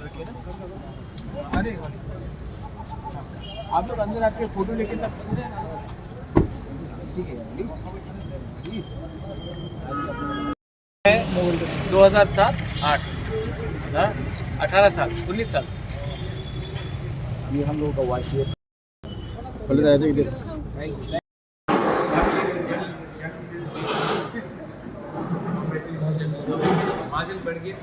रखिए ना, आप लोग अंदर आके फोटो लेके तब ठीक है। 2007 8 18 साल 19 साल ये हम लोगों का वाइफ है। मार्जिन बढ़ गया।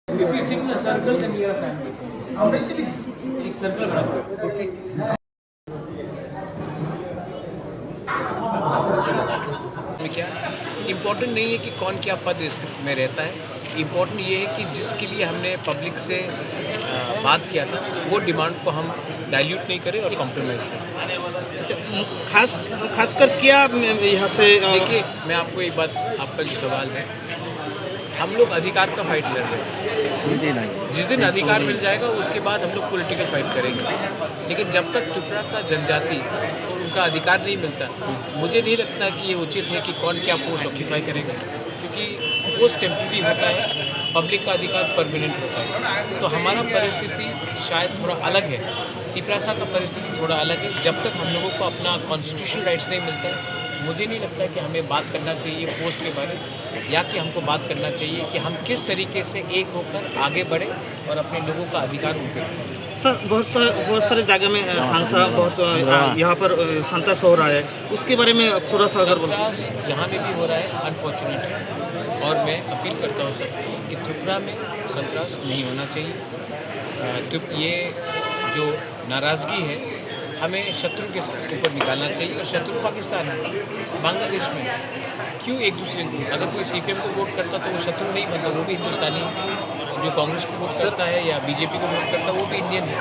If you sit in a circle, then you are a family. एक सर्कल बनाओ। क्या इम्पोर्टेंट नहीं है कि कौन क्या पद में रहता है, इम्पोर्टेंट ये है कि जिसके लिए हमने पब्लिक से बात किया था वो डिमांड को हम डाइल्यूट नहीं करें और कॉम्प्रोमाइज़ करें। खासकर क्या यहाँ से देखिए, मैं आपको एक बात, आपका जो सवाल है, हम लोग अधिकार का फाइट लड़ रहे हैं। जिस दिन अधिकार मिल जाएगा उसके बाद हम लोग पॉलिटिकल फाइट करेंगे, लेकिन जब तक त्रिपुरा का जनजाति और उनका अधिकार नहीं मिलता, मुझे नहीं लगता कि ये उचित है कि कौन क्या पोस्ट ऑक्यूपाई करेगा, क्योंकि पोस्ट टेम्परेरी होता है, पब्लिक का अधिकार परमानेंट होता है। तो हमारा परिस्थिति शायद थोड़ा अलग है, त्रिपुरा का परिस्थिति थोड़ा अलग है। जब तक हम लोगों को अपना कॉन्स्टिट्यूशनल राइट्स नहीं मिलता है, मुझे नहीं लगता कि हमें बात करना चाहिए पोस्ट के बारे में, या कि हमको बात करना चाहिए कि हम किस तरीके से एक होकर आगे बढ़े और अपने लोगों का अधिकार उनके। सर बहुत सारे जगह में हादसा बहुत यहाँ पर संतोष हो रहा है, उसके बारे में थोड़ा सा अगर जहाँ में भी हो रहा है अनफॉर्चुनेट है, और मैं अपील करता हूँ सर कि त्रिपुरा में संतरास नहीं होना चाहिए। तो ये जो नाराज़गी है हमें शत्रु के ऊपर निकालना चाहिए, और शत्रु पाकिस्तान है, बांग्लादेश में। क्यों एक दूसरे को, अगर कोई सीपीएम को वोट करता तो वो शत्रु नहीं बनता, वो भी हिंदुस्तानी है। जो कांग्रेस को वोट करता है या बीजेपी को वोट करता है वो भी इंडियन है।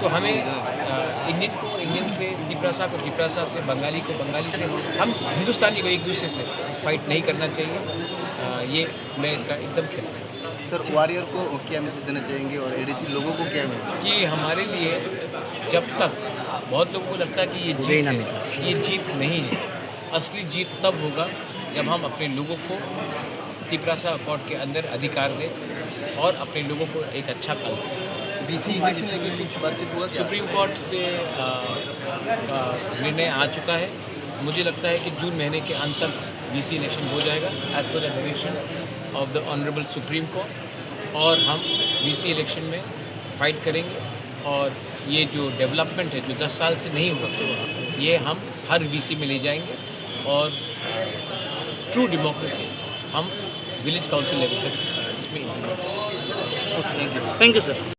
तो हमें इंडियन को इंडियन से, त्रिपुरा को त्रिपुरा से, बंगाली को बंगाली से, हम हिंदुस्तानी को एक दूसरे से फाइट नहीं करना चाहिए। ये मैं इसका एकदम खिलाफ हूँ। सर वॉरियर को क्या मैसेज देना चाहेंगे और एडीसी लोगों को क्या मैसेज? कि हमारे लिए जब तक, बहुत लोगों को लगता है कि ये जीत नहीं है, असली जीत तब होगा जब हम अपने लोगों को त्रिपुरा अकॉर्ड के अंदर अधिकार दें और अपने लोगों को एक अच्छा कल। बीसी इलेक्शन लेके कुछ बातचीत हुआ? सुप्रीम कोर्ट से निर्णय आ चुका है। मुझे लगता है कि जून महीने के अंत तक बीसी इलेक्शन हो जाएगा as per the direction of the honourable Supreme Court, और हम बीसी इलेक्शन में फाइट करेंगे। और ये जो डेवलपमेंट है जो 10 साल से नहीं हुआ, ये हम हर वीसी में ले जाएंगे, और ट्रू डेमोक्रेसी हम विलेज काउंसिल लेवल तक इसमें। Thank you sir.